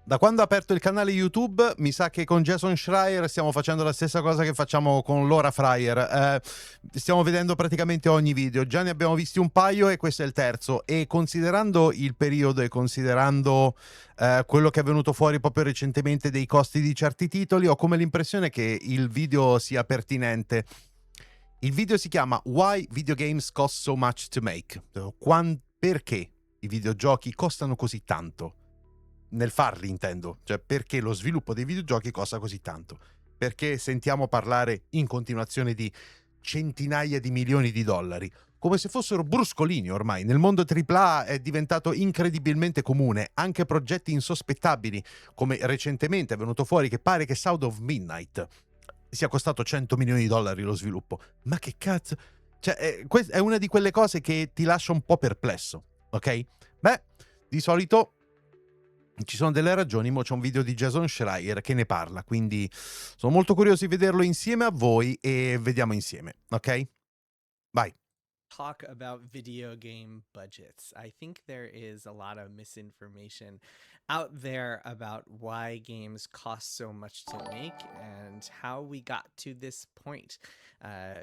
Da quando ho aperto il canale YouTube, mi sa che con Jason Schreier stiamo facendo la stessa cosa che facciamo con Laura Fryer. Stiamo vedendo praticamente ogni video. Già ne abbiamo visti un paio e questo è il terzo. E considerando il periodo e considerando quello che è venuto fuori proprio recentemente dei costi di certi titoli, ho come l'impressione che il video sia pertinente. Il video si chiama Why Video Games Cost So Much to Make. Perché i videogiochi costano così tanto? Nel farli intendo, cioè perché lo sviluppo dei videogiochi costa così tanto, perché sentiamo parlare in continuazione di centinaia di milioni di dollari, come se fossero bruscolini ormai. Nel mondo AAA è diventato incredibilmente comune, anche progetti insospettabili, come recentemente è venuto fuori che pare che Sound of Midnight sia costato 100 milioni di dollari lo sviluppo. Ma che cazzo? Cioè, è una di quelle cose che ti lascia un po' perplesso, ok? Beh, di solito ci sono delle ragioni, ma c'è un video di Jason Schreier che ne parla, quindi sono molto curioso di vederlo insieme a voi e vediamo insieme, ok? Vai. Talk about video game budgets. I think there is a lot of misinformation out there about why games cost so much to make and how we got to this point.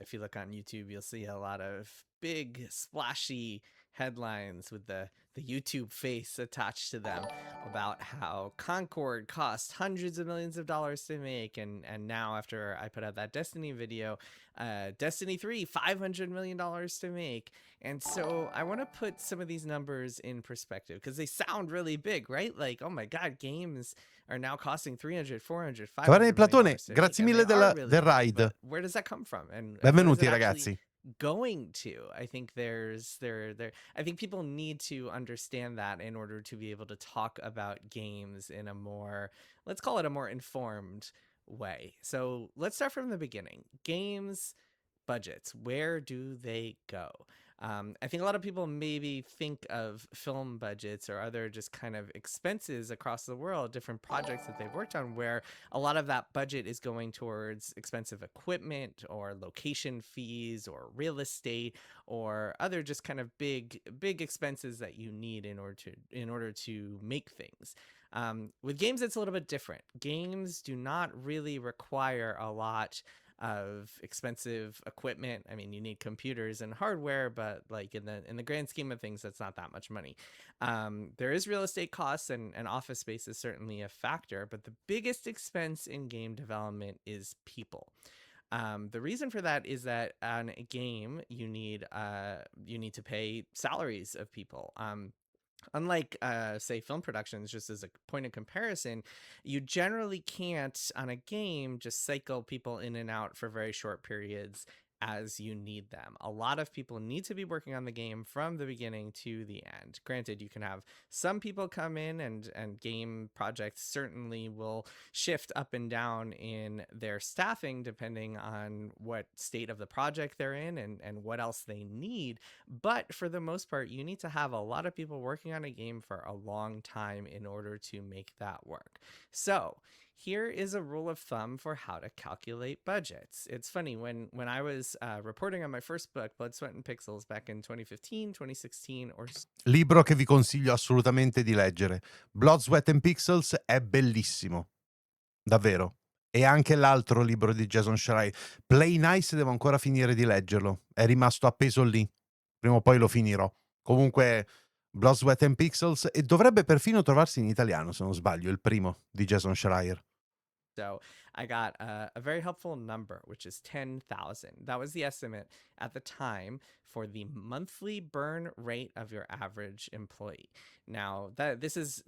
If you look on YouTube, you'll see a lot of big, splashy headlines with the YouTube face attached to them about how Concord cost hundreds of millions of dollars to make, and now after I put out that Destiny video, Destiny 3 $500 million to make. And so I want to put some of these numbers in perspective because they sound really big, right? Like, oh my god, games are now costing 300, 400, Cavani 500 million Platone, dollars to make, grazie and mille they are really del big, ride. but where does that come from, and what is Benvenuti it actually ragazzi. going to? I think I think people need to understand that in order to be able to talk about games in a more, let's call it a more informed way. So let's start from the beginning. Games budgets, where do they go? I think a lot of people maybe think of film budgets or other just kind of expenses across the world, different projects that they've worked on, where a lot of that budget is going towards expensive equipment or location fees or real estate or other just kind of big expenses that you need in order to make things. With games, it's a little bit different. Games do not really require a lot of expensive equipment. I mean, you need computers and hardware, but like in the grand scheme of things, that's not that much money. There is real estate costs, and office space is certainly a factor, but the biggest expense in game development is people. The reason for that is that on a game, you need to pay salaries of people. Unlike say film productions, just as a point of comparison, you generally can't on a game just cycle people in and out for very short periods as you need them. A lot of people need to be working on the game from the beginning to the end. Granted, you can have some people come in, and game projects certainly will shift up and down in their staffing depending on what state of the project they're in and what else they need. But for the most part, you need to have a lot of people working on a game for a long time in order to make that work. So here is a rule of thumb for how to calculate budgets. It's funny, when I was reporting on my first book, Blood, Sweat and Pixels, back in 2015, 2016, or Libro che vi consiglio assolutamente di leggere. Blood, Sweat and Pixels è bellissimo, davvero. E anche l'altro libro di Jason Schreier, Play Nice, devo ancora finire di leggerlo. È rimasto appeso lì. Prima o poi lo finirò. Comunque, Blood, Sweat and Pixels, e dovrebbe perfino trovarsi in italiano, se non sbaglio, il primo di Jason Schreier. so I got a very helpful number, which is 10,000. That was the estimate at the time for the monthly burn rate of your average employee. Now, that this is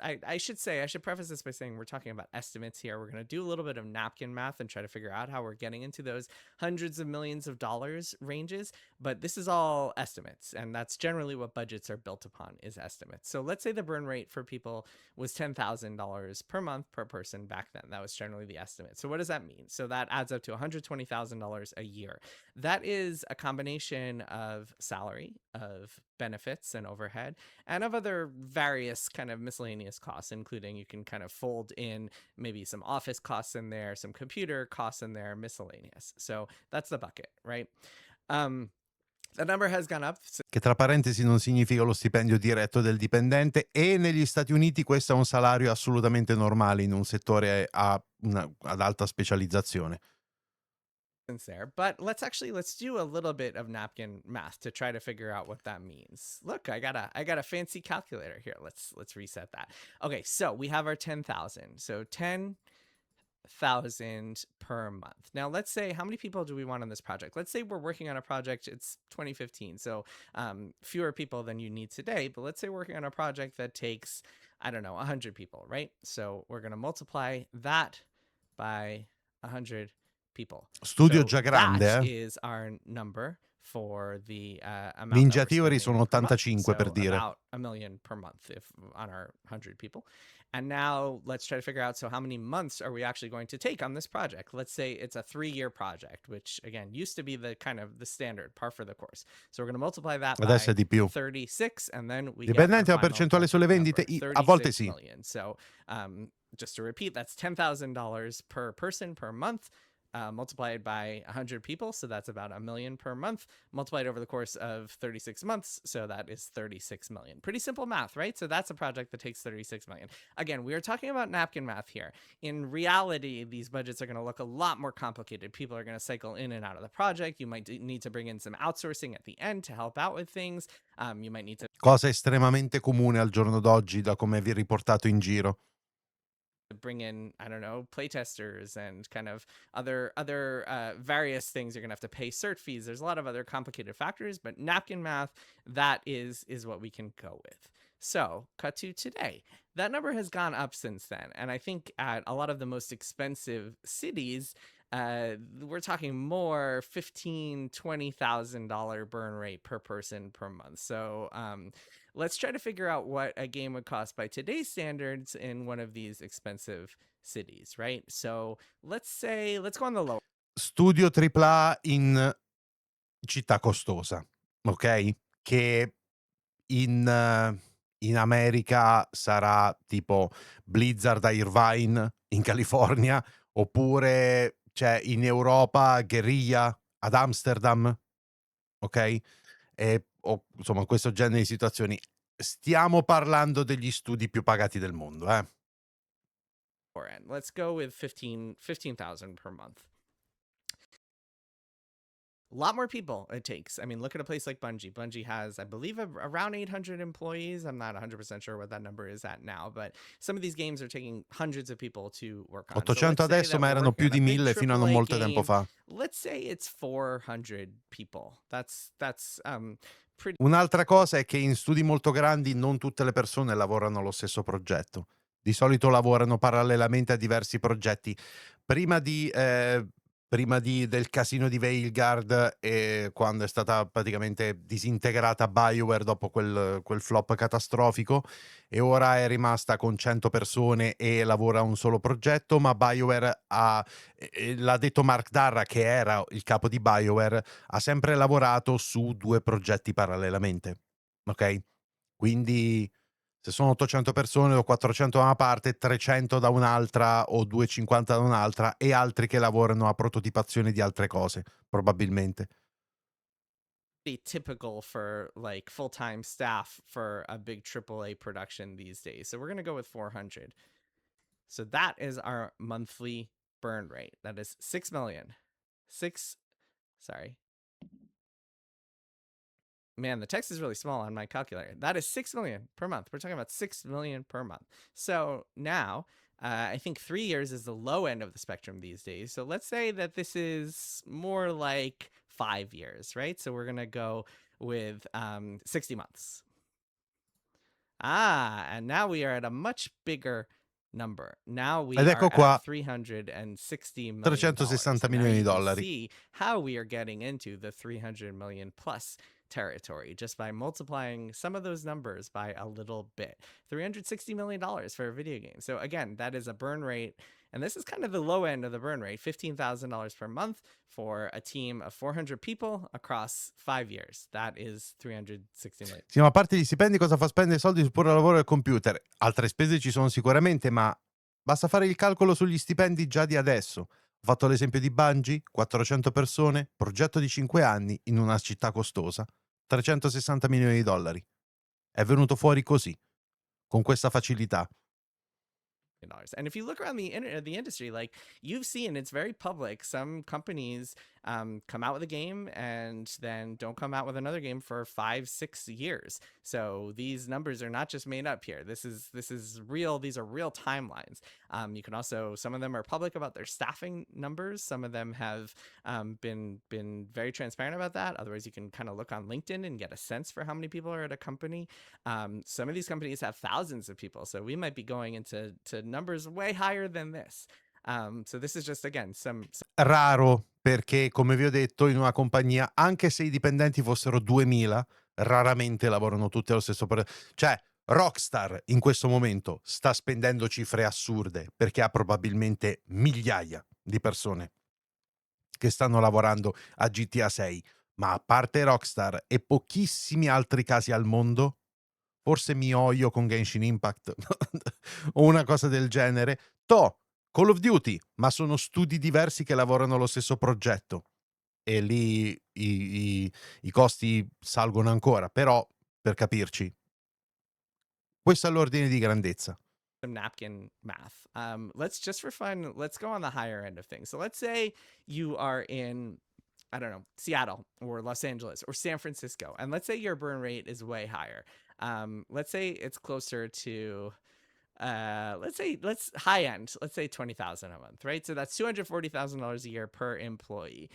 I should preface this by saying we're talking about estimates here. We're going to do a little bit of napkin math and try to figure out how we're getting into those hundreds of millions of dollars ranges, but this is all estimates, and that's generally what budgets are built upon, is estimates. So let's say the burn rate for people was $10,000 per month per person back then. That was generally the estimate. So what does that mean? So that adds up to $120,000 a year. That is a combination of salary, of benefits and overhead, and of other various kind of miscellaneous costs, including you can kind of fold in maybe some office costs in there, some computer costs in there, miscellaneous. So that's the bucket, right? That number has gone up. Che tra parentesi non significa lo stipendio diretto del dipendente, e negli Stati Uniti questo è un salario assolutamente normale in un settore ad alta specializzazione. There, but let's do a little bit of napkin math to try to figure out what that means. Look, I got a fancy calculator here. Let's reset that. Okay, so we have our 10,000. So 10,000 per month. Now let's say, how many people do we want on this project? Let's say we're working on a project, it's 2015, so fewer people than you need today, but let's say we're working on a project that takes, I don't know, 100 people, right? So we're going to multiply that by 100 people. Studio So già grande, that is our number for the amount Ninja that we're Theory spending sono per month. 85 per So dire. about $1 million per month if on our 100 people. And now let's try to figure out, so how many months are we actually going to take on this project? Let's say it's a 3-year project, which again used to be the kind of the standard par for the course. So we're going to multiply that Adesso è by di più. 36, and then we Dipendente get la our percentuale final sulle vendite? number, A volte 36 sì. million. So just to repeat, that's $10,000 per person per month. Multiplied by 100 people, so that's about $1 million per month, multiplied over the course of 36 months, so that is 36 million. Pretty simple math, right? So that's a project that takes 36 million. Again, we are talking about napkin math here. In reality, these budgets are going to look a lot more complicated. People are going to cycle in and out of the project. You might need to bring in some outsourcing at the end to help out with things. You might need to... Cosa estremamente comune al giorno d'oggi, da come vi è riportato in giro. Bring in, I don't know, playtesters and kind of other various things. You're gonna have to pay cert fees. There's a lot of other complicated factors, but napkin math, that is what we can go with. So cut to today. That number has gone up since then, and I think at a lot of the most expensive cities, we're talking more $15,000-$20,000 burn rate per person per month. So let's try to figure out what a game would cost by today's standards in one of these expensive cities, right? So let's go on the low. Studio AAA in città costosa, ok? Che in America sarà tipo Blizzard a Irvine in California, oppure c'è in Europa Guerrilla ad Amsterdam, ok? O insomma questo genere di situazioni. Stiamo parlando degli studi più pagati del mondo, eh? Let's go with 15,000 per month. A lot more people it takes. I mean, look at a place like Bungie. Bungie has, I believe, around 800 employees. I'm not 100% sure what that number is at now, but some of these games are taking hundreds of people to work on. 800 adesso, ma erano più di 1000 fino a non molto tempo fa. Let's say it's 400 people. That's pretty. Un'altra cosa è che in studi molto grandi non tutte le persone lavorano allo stesso progetto. Di solito lavorano parallelamente a diversi progetti. Prima del casino di Veilguard, quando è stata praticamente disintegrata BioWare dopo quel flop catastrofico, e ora è rimasta con 100 persone e lavora a un solo progetto, ma BioWare l'ha detto Mark Darrah, che era il capo di BioWare, ha sempre lavorato su 2 progetti parallelamente, ok? Quindi se sono 800 persone o 400 da una parte, 300 da un'altra o 250 da un'altra, e altri che lavorano a prototipazione di altre cose, probabilmente. Typical for like full-time staff for a big AAA production these days. So we're going to go with 400. So that is our monthly burn rate. That is 6 million. Sorry. Man, the text is really small on my calculator. That is 6 million per month. We're talking about 6 million per month. So now, I think 3 years is the low end of the spectrum these days. So let's say that this is more like 5 years, right? So we're going to go with 60 months. And now we are at a much bigger number. Now we Ed ecco qua, at $360 million. 360 milioni di dollari. See how we are getting into the 300 million plus territory just by multiplying some of those numbers by a little bit. $360 million for a video game. So again, that is a burn rate, and this is kind of the low end of the burn rate, $15,000 per month for a team of 400 people across 5 years. That is 360 million. Sì, ma a parte gli stipendi, cosa fa spendere soldi sul puro lavoro del computer? Altre spese ci sono sicuramente, ma basta fare il calcolo sugli stipendi già di adesso. Ho fatto l'esempio di Bungie, 400 persone, progetto di 5 anni in una città costosa, 360 milioni di dollari. È venuto fuori così, con questa facilità. Dollars. And if you look around the industry, like you've seen, it's very public. Some companies come out with a game and then don't come out with another game for 5-6 years. So these numbers are not just made up here. This is real. These are real timelines. You can also, some of them are public about their staffing numbers. Some of them have been very transparent about that. Otherwise, you can kind of look on LinkedIn and get a sense for how many people are at a company. Some of these companies have thousands of people, so we might be going into numbers way higher than this. So this is just, again, some Raro, perché come vi ho detto, in una compagnia, anche se i dipendenti fossero 2000, raramente lavorano tutti allo stesso cioè, Rockstar in questo momento sta spendendo cifre assurde perché ha probabilmente migliaia di persone che stanno lavorando a GTA 6, ma a parte Rockstar e pochissimi altri casi al mondo, forse MIEI con Genshin Impact o una cosa del genere, Call of Duty, ma sono studi diversi che lavorano allo stesso progetto e lì i costi salgono ancora, però per capirci, questo è l'ordine di grandezza. napkin math. Let's just for fun, let's go on the higher end of things. So let's say you are in, I don't know, Seattle or Los Angeles or San Francisco, and let's say your burn rate is way higher. Let's say it's closer to let's high end, let's say 20,000 a month, right? So that's $240,000 a year per employee.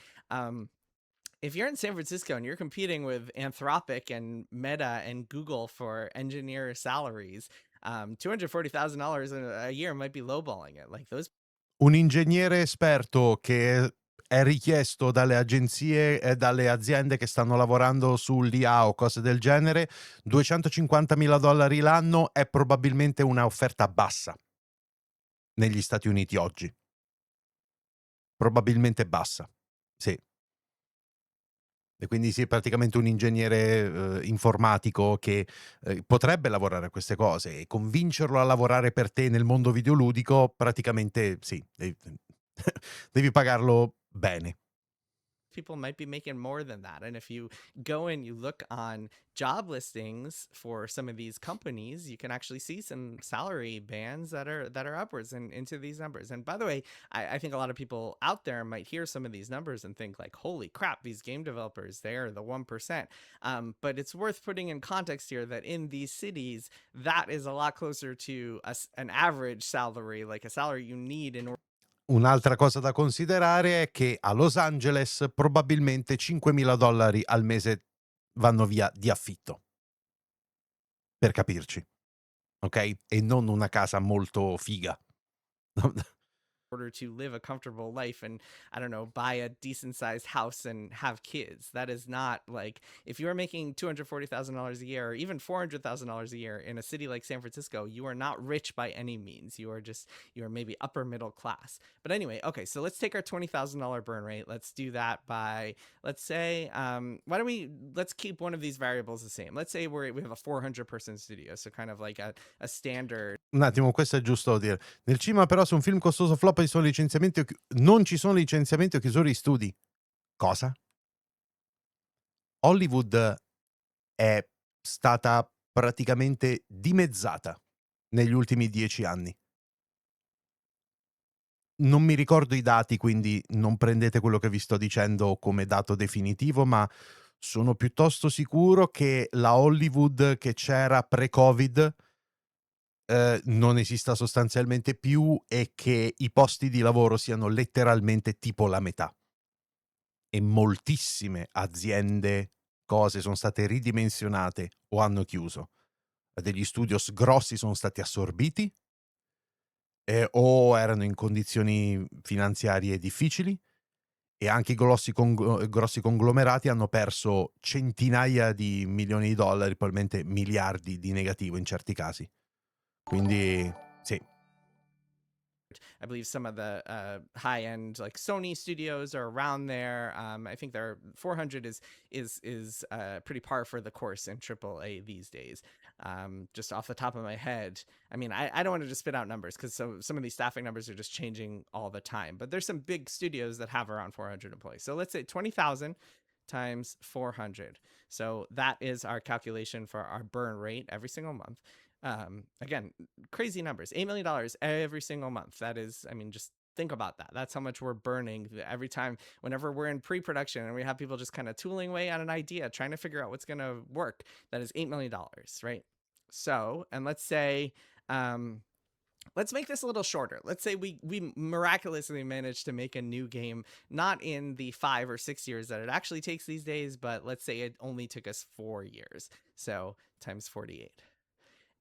If you're in San Francisco and you're competing with Anthropic and Meta and Google for engineer salaries, $240,000 a year might be lowballing it. Like those Un ingegnere esperto che è richiesto dalle agenzie e dalle aziende che stanno lavorando sull'IA o cose del genere, $250.000 l'anno è probabilmente una offerta bassa negli Stati Uniti oggi. Probabilmente bassa, sì. E quindi sì, praticamente un ingegnere informatico che potrebbe lavorare a queste cose e convincerlo a lavorare per te nel mondo videoludico, praticamente sì, devi pagarlo bene. people might be making more than that. And if you go and you look on job listings for some of these companies, you can actually see some salary bands that are upwards and into these numbers. And by the way, I think a lot of people out there might hear some of these numbers and think like, holy crap, these game developers, they're the 1%. But it's worth putting in context here that in these cities, that is a lot closer to an average salary, like a salary you need in order. Un'altra cosa da considerare è che a Los Angeles probabilmente $5.000 al mese vanno via di affitto. Per capirci, ok? E non una casa molto figa. Order to live a comfortable life and, I don't know, buy a decent sized house and have kids. That is not like, if you are making $240,000 a year or even $400,000 a year in a city like San Francisco, you are not rich by any means. You are maybe upper middle class. But anyway, okay, so let's take our $20,000 burn rate. Let's do that by, let's say, let's keep one of these variables the same. Let's say we have a 400-person studio, so kind of like a standard. Un attimo, questo è giusto da dire. Nel cinema però se un film costoso floppa non ci sono licenziamenti o chiusure di studi. Cosa? Hollywood è stata praticamente dimezzata negli ultimi 10 anni. Non mi ricordo i dati, quindi non prendete quello che vi sto dicendo come dato definitivo, ma sono piuttosto sicuro che la Hollywood che c'era pre-Covid non esista sostanzialmente più e che i posti di lavoro siano letteralmente tipo la metà. E moltissime aziende, cose sono state ridimensionate o hanno chiuso. Degli studios grossi sono stati assorbiti o erano in condizioni finanziarie difficili e anche i grossi conglomerati hanno perso centinaia di milioni di dollari, probabilmente miliardi di negativo in certi casi. Quindi sì. I believe some of the high end like Sony studios are around there. I think their 400 is pretty par for the course in AAA these days. Just off the top of my head, I mean, I don't want to just spit out numbers because some of these staffing numbers are just changing all the time. But there's some big studios that have around 400 employees. So let's say 20,000 times 400. So that is our calculation for our burn rate every single month. Again, crazy numbers, $8 million every single month. That is, I mean, just think about that. That's how much we're burning every time, whenever we're in pre-production and we have people just kind of tooling away on an idea, trying to figure out what's going to work. That is $8 million, right? So, and let's say, let's make this a little shorter. Let's say we miraculously managed to make a new game, not in the 5 or 6 years that it actually takes these days, but let's say it only took us 4 years. So times 48.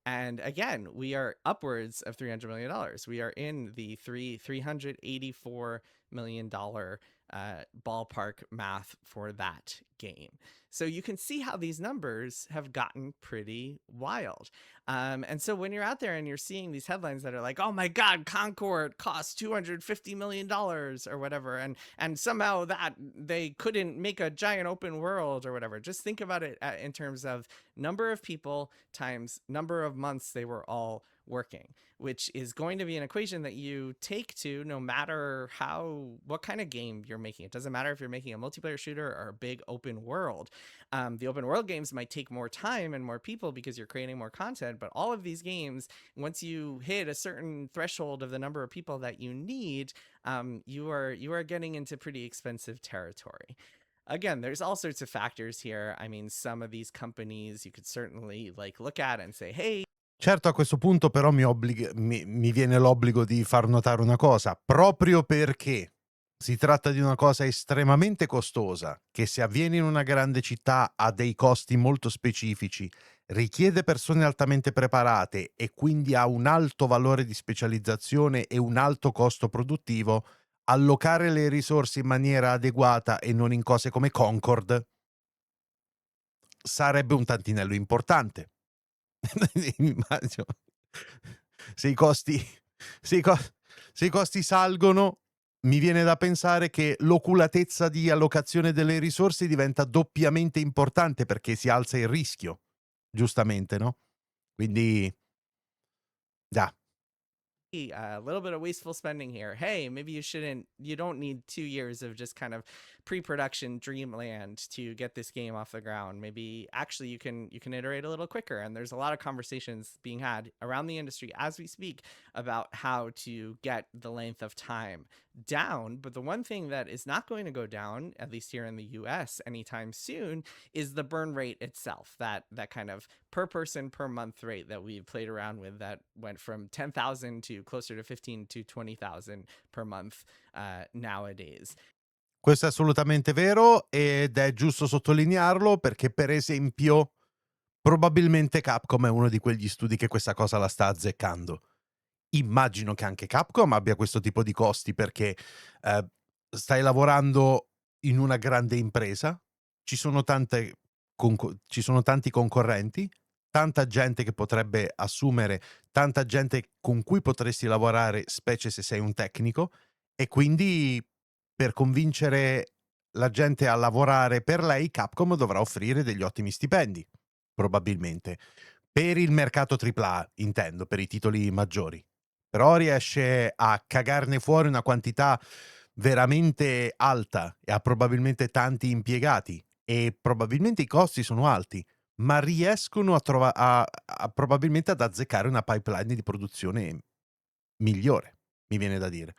And again, we are upwards of $300 million. We are in the $384 million ballpark math for that game. So you can see how these numbers have gotten pretty wild. And so when you're out there and you're seeing these headlines that are like, oh my God, Concord cost $250 million or whatever, and somehow that they couldn't make a giant open world or whatever, just think about it in terms of number of people times number of months they were all working, which is going to be an equation that you take to no matter what kind of game you're making. It doesn't matter if you're making a multiplayer shooter or a big open world. The open world games might take more time and more people because you're creating more content, but all of these games, once you hit a certain threshold of the number of people that you need, you are getting into pretty expensive territory. Again, there's all sorts of factors here. I mean, some of these companies you could certainly like look at and say, hey, Certo, a questo punto però mi viene l'obbligo di far notare una cosa, proprio perché si tratta di una cosa estremamente costosa, che se avviene in una grande città ha dei costi molto specifici, richiede persone altamente preparate e quindi ha un alto valore di specializzazione e un alto costo produttivo, allocare le risorse in maniera adeguata e non in cose come Concord sarebbe un tantinello importante. Immagino. Se i costi salgono, mi viene da pensare che l'oculatezza di allocazione delle risorse diventa doppiamente importante perché si alza il rischio, giustamente, no? Quindi, già. A little bit of wasteful spending here. Hey, maybe you don't need 2 years of just kind of pre-production dreamland to get this game off the ground. Maybe actually you can iterate a little quicker. And there's a lot of conversations being had around the industry as we speak about how to get the length of time down. But the one thing that is not going to go down, at least here in the US anytime soon, is the burn rate itself. That kind of per person per month rate that we've played around with that went from 10,000 to closer to 15 to 20,000 per month nowadays. Questo è assolutamente vero ed è giusto sottolinearlo perché, per esempio, probabilmente Capcom è uno di quegli studi che questa cosa la sta azzeccando. Immagino che anche Capcom abbia questo tipo di costi perché stai lavorando in una grande impresa, ci sono tanti concorrenti, tanta gente che potrebbe assumere, tanta gente con cui potresti lavorare, specie se sei un tecnico, e quindi per convincere la gente a lavorare per lei, Capcom dovrà offrire degli ottimi stipendi, probabilmente. Per il mercato AAA, intendo, per i titoli maggiori. Però riesce a cagarne fuori una quantità veramente alta e ha probabilmente tanti impiegati e probabilmente i costi sono alti, ma riescono a probabilmente ad azzeccare una pipeline di produzione migliore, mi viene da dire.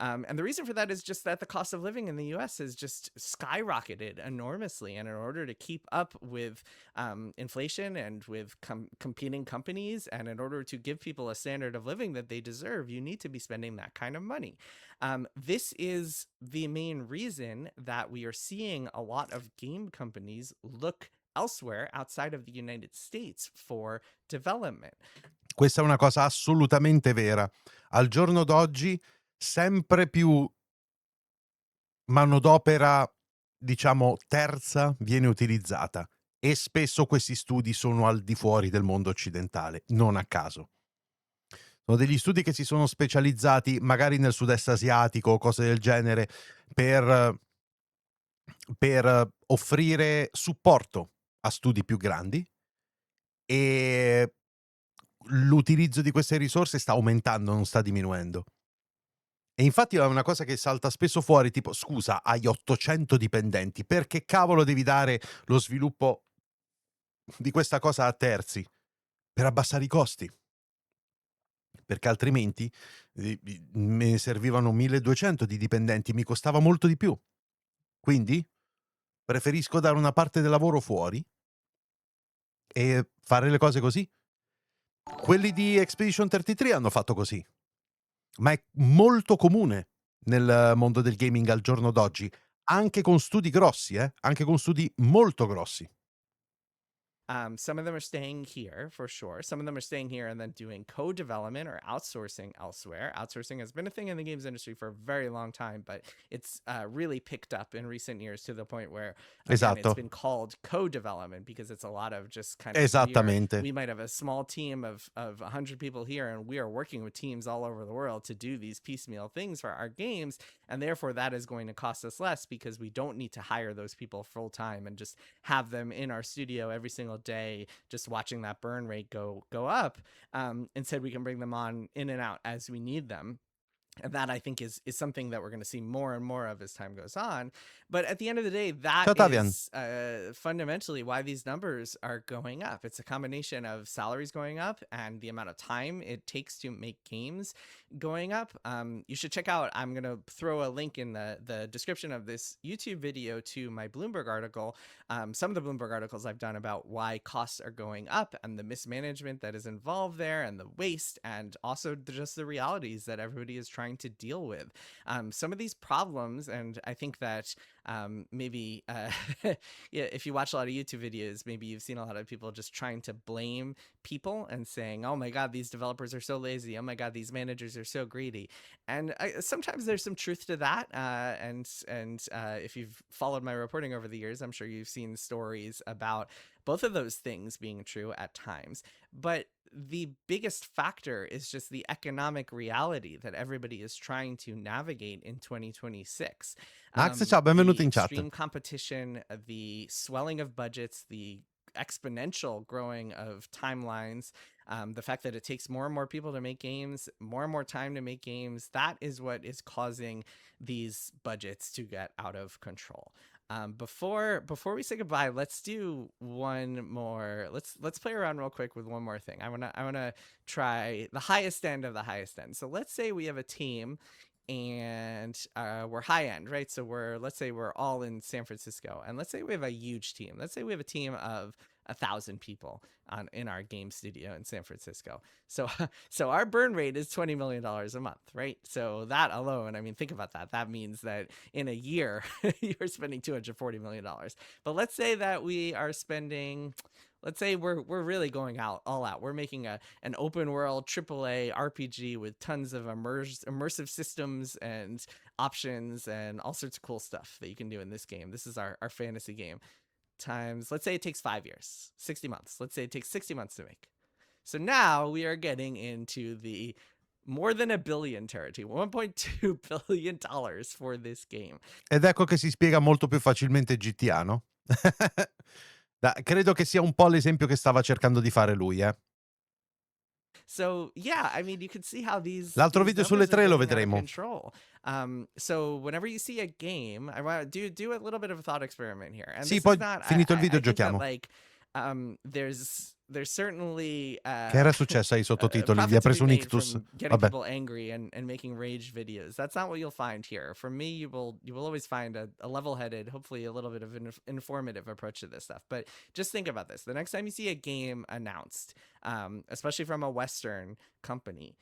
And the reason for that is just that the cost of living in the US has just skyrocketed enormously. And in order to keep up with inflation and with competing companies, and in order to give people a standard of living that they deserve, you need to be spending that kind of money. This is the main reason that we are seeing a lot of game companies look elsewhere outside of the United States for development. Questa è una cosa assolutamente vera. Al giorno d'oggi sempre più manodopera, diciamo, terza viene utilizzata e spesso questi studi sono al di fuori del mondo occidentale, non a caso. Sono degli studi che si sono specializzati magari nel sud-est asiatico o cose del genere per offrire supporto a studi più grandi, e l'utilizzo di queste risorse sta aumentando, non sta diminuendo. E infatti è una cosa che salta spesso fuori, tipo: "Scusa, hai 800 dipendenti, perché cavolo devi dare lo sviluppo di questa cosa a terzi? Per abbassare i costi, perché altrimenti, me ne servivano 1200 di dipendenti, mi costava molto di più. Quindi preferisco dare una parte del lavoro fuori e fare le cose così." Quelli di Expedition 33 hanno fatto così, ma è molto comune nel mondo del gaming al giorno d'oggi, anche con studi grossi, anche con studi molto grossi. Some of them are staying here for sure. Some of them are staying here and then doing co-development or outsourcing elsewhere. Outsourcing has been a thing in the games industry for a very long time, but it's really picked up in recent years to the point where, again, it's Esatto, been called co-development because it's a lot of just kind of esattamente. we might have a small team of 100 people here, and we are working with teams all over the world to do these piecemeal things for our games, and therefore that is going to cost us less because we don't need to hire those people full time and just have them in our studio every single day, just watching that burn rate go up. Instead, we can bring them on in and out as we need them. And that, I think, is something that we're going to see more and more of as time goes on. But at the end of the day, that Ciao Tavian. is fundamentally why these numbers are going up. It's a combination of salaries going up and the amount of time it takes to make games going up. You should check out, I'm going to throw a link in the description of this YouTube video to my Bloomberg article. Some of the Bloomberg articles I've done about why costs are going up and the mismanagement that is involved there and the waste, and also just the realities that everybody is trying to deal with. Some of these problems, and I think that maybe yeah, if you watch a lot of YouTube videos, maybe you've seen a lot of people just trying to blame people and saying, "Oh my God, these developers are so lazy. Oh my God, these managers are so greedy." And sometimes there's some truth to that. And if you've followed my reporting over the years, I'm sure you've seen stories about both of those things being true at times. But the biggest factor is just the economic reality that everybody is trying to navigate in 2026. Max, ciao, benvenuto The in chat. extreme competition, the swelling of budgets, the exponential growing of timelines, the fact that it takes more and more people to make games, more and more time to make games, that is what is causing these budgets to get out of control. Before we say goodbye, let's do one more. Let's play around real quick with one more thing. I wanna try the highest end of the highest end. So let's say we have a team and we're high end, right? So let's say we're all in San Francisco, and let's say we have a huge team. Let's say we have a team of 1,000 people in our game studio in San Francisco. So so our burn rate is $20 million a month, right? So that alone, I mean, think about that. That means that in a year you're spending $240 million. But let's say that we are spending, let's say we're really going all out. We're making an open world AAA RPG with tons of immersive systems and options and all sorts of cool stuff that you can do in this game. This is our fantasy game. Times, let's say it takes 5 years, 60 months. Let's say it takes 60 months to make. So now we are getting into the more than $1 billion territory, $1.2 billion for this game. Ed ecco che si spiega molto più facilmente GTA, no? Credo che sia un po' l'esempio che stava cercando di fare lui, So yeah, I mean, you can see how L'altro these video sulle numbers are 3 lo getting out of vedremo. control. So whenever you see a game, I want to do a little bit of a thought experiment here. And Sì, this poi is not, finito il video I think that giochiamo. like there's certainly Che era successo ai sottotitoli? Gli profit ha to be preso un made ictus. from getting Vabbè. people angry and making rage videos. That's not what you'll find here. For me, you will always find a level-headed, hopefully a little bit of an informative approach to this stuff. But just think about this: the next time you see a game announced, especially from a Western company,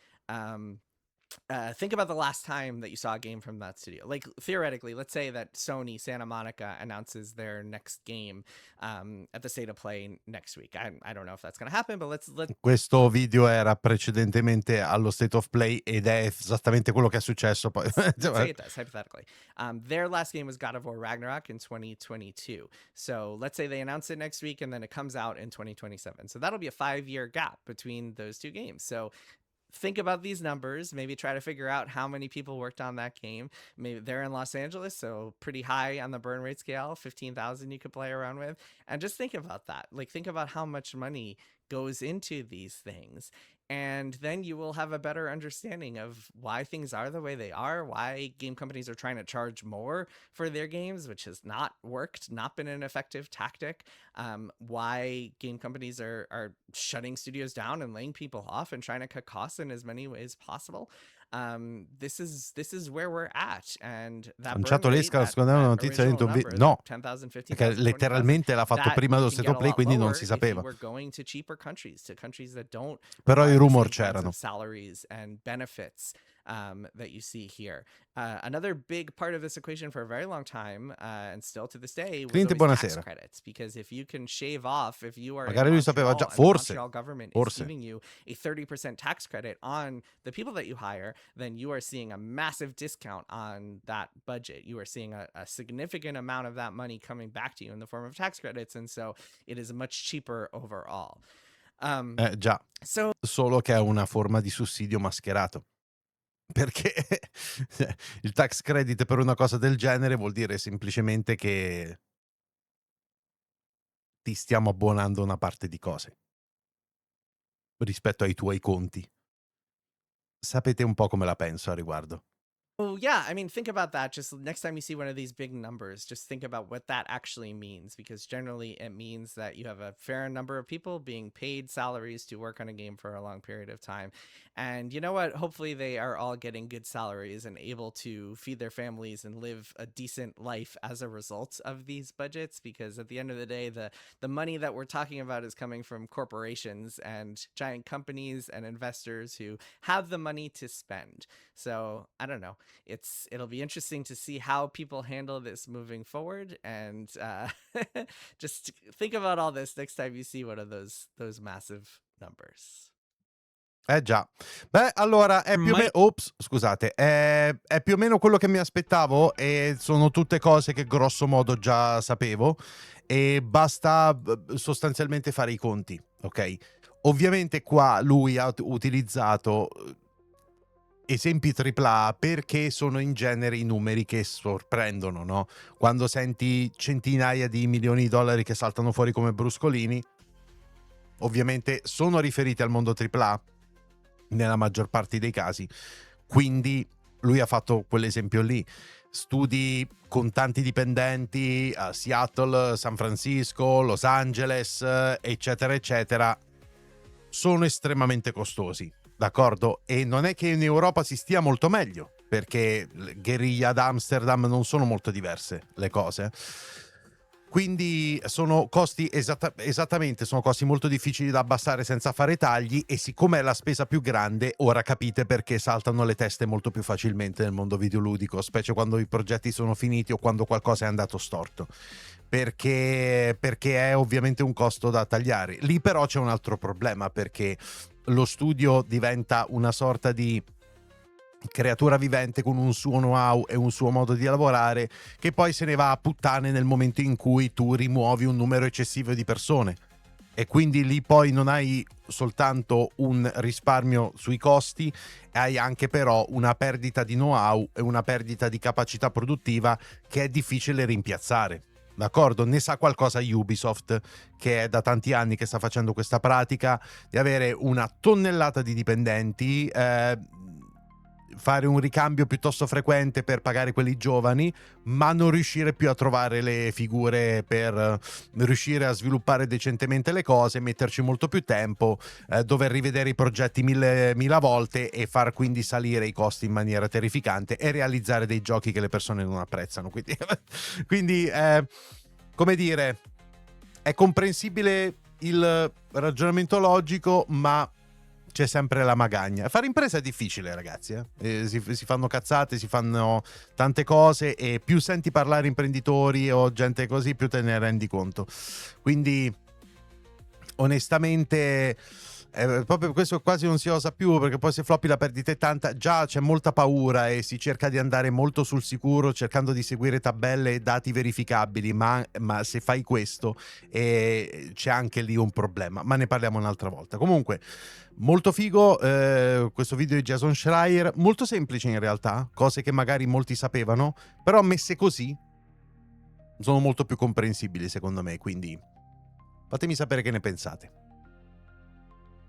think about the last time that you saw a game from that studio. Like theoretically, let's say that Sony Santa Monica announces their next game at the State of Play next week. I don't know if that's going to happen, but let's Questo video era precedentemente allo State of Play ed è esattamente quello che è successo poi. let's say it does, hypothetically. Their last game was God of War Ragnarok in 2022. So let's say they announce it next week and then it comes out in 2027. So that'll be a 5-year gap between those two games. So think about these numbers, maybe try to figure out how many people worked on that game. Maybe they're in Los Angeles, so pretty high on the burn rate scale, 15,000 you could play around with. And just think about that. Like, think about how much money goes into these things. And then you will have a better understanding of why things are the way they are, why game companies are trying to charge more for their games, which has not worked, not been an effective tactic. Why game companies are shutting studios down and laying people off and trying to cut costs in as many ways possible. This is where we're at, and that burn Lanciato rate, l'esca, secondo me una notizia original dentro number, no, 10,000, perché 15,000, 20,000, letteralmente l'ha fatto that prima you dello can State get of a Play, lot quindi non lower si if you sapeva. were going to cheaper countries, to countries that don't Però i provide the rumor same kinds c'erano. of salaries and benefits that you see here. Another big part of this equation for a very long time, and still to this day, was Cliente, always tax buonasera. credits. Because if you can shave off, if you are Magari in lui sapeva Montreal già, and the forse, Montreal government is forse. giving you a 30% tax credit on the people that you hire, then you are seeing a massive discount on that budget. You are seeing a significant amount of that money coming back to you in the form of tax credits, and so it is much cheaper overall. Già, So solo che è una forma di sussidio mascherato. Perché il tax credit per una cosa del genere vuol dire semplicemente che ti stiamo abbonando una parte di cose rispetto ai tuoi conti. Sapete un po' come la penso a riguardo. Oh, yeah. I mean, think about that. Just next time you see one of these big numbers, just think about what that actually means, because generally it means that you have a fair number of people being paid salaries to work on a game for a long period of time. And you know what? Hopefully they are all getting good salaries and able to feed their families and live a decent life as a result of these budgets, because at the end of the day, the money that we're talking about is coming from corporations and giant companies and investors who have the money to spend. So I don't know. It'll be interesting to see how people handle this moving forward, and just think about all this next time you see one of those massive numbers. Già. Beh, allora è più o meno. Ops, scusate. È più o meno quello che mi aspettavo, e sono tutte cose che grosso modo già sapevo. E basta sostanzialmente fare i conti, ok? Ovviamente qua lui ha utilizzato esempi AAA perché sono in genere i numeri che sorprendono, no? Quando senti centinaia di milioni di dollari che saltano fuori come bruscolini, ovviamente sono riferiti al mondo AAA nella maggior parte dei casi. Quindi lui ha fatto quell'esempio lì. Studi con tanti dipendenti a Seattle, San Francisco, Los Angeles, eccetera eccetera, sono estremamente costosi, d'accordo? E non è che in Europa si stia molto meglio, perché Guerriglia ad Amsterdam non sono molto diverse le cose. Quindi sono costi esattamente, sono costi molto difficili da abbassare senza fare tagli, e siccome è la spesa più grande, ora capite perché saltano le teste molto più facilmente nel mondo videoludico, specie quando i progetti sono finiti o quando qualcosa è andato storto. Perché è ovviamente un costo da tagliare. Lì però c'è un altro problema, perché lo studio diventa una sorta di creatura vivente con un suo know-how e un suo modo di lavorare, che poi se ne va a puttane nel momento in cui tu rimuovi un numero eccessivo di persone, e quindi lì poi non hai soltanto un risparmio sui costi, hai anche però una perdita di know-how e una perdita di capacità produttiva che è difficile rimpiazzare. D'accordo? Ne sa qualcosa Ubisoft, che è da tanti anni che sta facendo questa pratica di avere una tonnellata di dipendenti, fare un ricambio piuttosto frequente per pagare quelli giovani, ma non riuscire più a trovare le figure per riuscire a sviluppare decentemente le cose, metterci molto più tempo, dover rivedere i progetti mille volte e far quindi salire i costi in maniera terrificante e realizzare dei giochi che le persone non apprezzano. Quindi come dire, è comprensibile il ragionamento logico, ma c'è sempre la magagna. Fare impresa è difficile, ragazzi, si fanno cazzate, si fanno tante cose, e più senti parlare imprenditori o gente così, più te ne rendi conto. Quindi onestamente Proprio questo quasi non si osa più, perché poi se floppi la perdita è tanta, già c'è molta paura e si cerca di andare molto sul sicuro cercando di seguire tabelle e dati verificabili, ma se fai questo c'è anche lì un problema, ma ne parliamo un'altra volta. Comunque molto figo questo video di Jason Schreier, molto semplice in realtà, cose che magari molti sapevano, però messe così sono molto più comprensibili secondo me, quindi fatemi sapere che ne pensate.